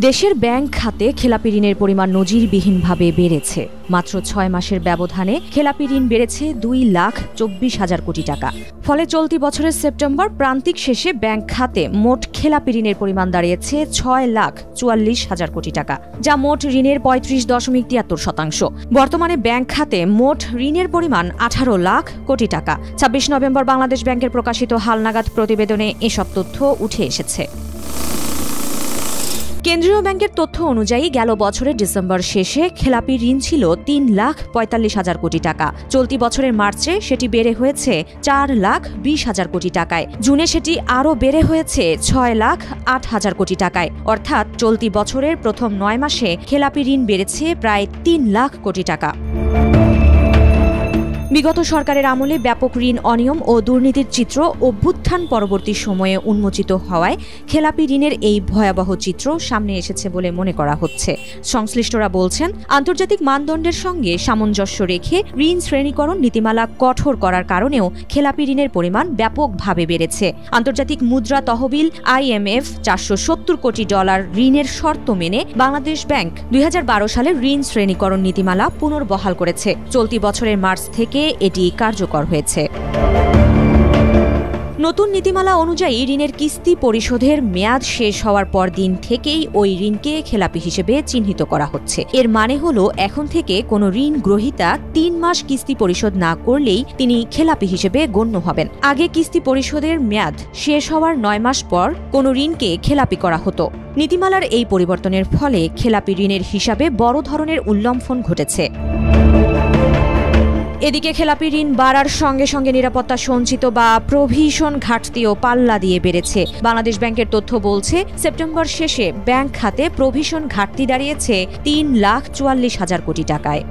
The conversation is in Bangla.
দেশের ব্যাংক খাতে খেলাপি ঋণের পরিমাণ নজিরবিহীনভাবে বেড়েছে। মাত্র ৬ মাসের ব্যবধানে খেলাপি ঋণ বেড়েছে ২,২৪,০০০ কোটি টাকা। ফলে চলতি বছরের সেপ্টেম্বর প্রান্তিক শেষে ব্যাংক খাতে মোট খেলাপি ঋণের পরিমাণ দাঁড়িয়েছে ৬,৪৪,০০০ কোটি টাকা, যা মোট ঋণের ৩৫.৭৩%। বর্তমানে ব্যাংক খাতে মোট ঋণের পরিমাণ ১৮ লাখ কোটি টাকা। ২৬ নভেম্বর বাংলাদেশ ব্যাংকের প্রকাশিত হালনাগাদ প্রতিবেদনে এসব তথ্য উঠে এসেছে। কেন্দ্রীয় ব্যাংকের তথ্য অনুযায়ী গেল বছরের ডিসেম্বর শেষে খেলাপি ঋণ ছিল ৩,৪৫,০০০ কোটি টাকা। চলতি বছরের মার্চে সেটি বেড়ে হয়েছে ৪,২০,০০০ কোটি টাকায়। জুনে সেটি আরও বেড়ে হয়েছে ৬,০৮,০০০ কোটি টাকায়। অর্থাৎ চলতি বছরের প্রথম ৯ মাসে খেলাপি ঋণ বেড়েছে প্রায় ৩ লাখ কোটি টাকা। বিগত সরকারের আমলে ব্যাপক ঋণ অনিয়ম ও দুর্নীতির চিত্র অভ্যুত্থান পরবর্তী সময়ে উন্মোচিত হওয়ায় খেলাপি ঋণের এই ভয়াবহ চিত্র সামনে এসেছে বলে মনে করা হচ্ছে। সংশ্লিষ্টরা বলছেন, আন্তর্জাতিক মানদণ্ডের সঙ্গে সামঞ্জস্য রেখে ঋণ শ্রেণীকরণ নীতিমালা কঠোর করার কারণেও খেলাপি ঋণের পরিমাণ ব্যাপকভাবে বেড়েছে। আন্তর্জাতিক মুদ্রা তহবিল IMF $470 কোটি ঋণের শর্ত মেনে বাংলাদেশ ব্যাংক ২০১২ সালে ঋণ শ্রেণীকরণ নীতিমালা পুনর্বহাল করেছে। চলতি বছরের মার্চ থেকে এটি কার্যকর হয়েছে। নতুন নীতিমালা অনুযায়ী ঋণের কিস্তি পরিশোধের মেয়াদ শেষ হওয়ার পর দিন থেকেই ওই ঋণকে খেলাপি হিসেবে চিহ্নিত করা হচ্ছে। এর মানে হলো এখন থেকে কোনো ঋণ গ্রহীতা ৩ মাস কিস্তি পরিশোধ না করলেই তিনি খেলাপি হিসেবে গণ্য হবেন। আগে কিস্তি পরিশোধের মেয়াদ শেষ হওয়ার ৯ মাস পর কোনো ঋণকে খেলাপি করা হতো। নীতিমালার এই পরিবর্তনের ফলে খেলাপি ঋণের হিসাবে বড় ধরনের উল্লঙ্ঘন ঘটেছে। এদিকে খেলাপি ঋণ বাড়ার সঙ্গে সঙ্গে নিরাপত্তা সঞ্চিত বা প্রভিশন ঘাটতিও পাল্লা দিয়ে বেড়েছে। বাংলাদেশ ব্যাংকের তথ্য বলছে, সেপ্টেম্বর শেষে ব্যাংক খাতে প্রভিশন ঘাটতি দাঁড়িয়েছে ৩,৪৪,০০০ কোটি টাকায়।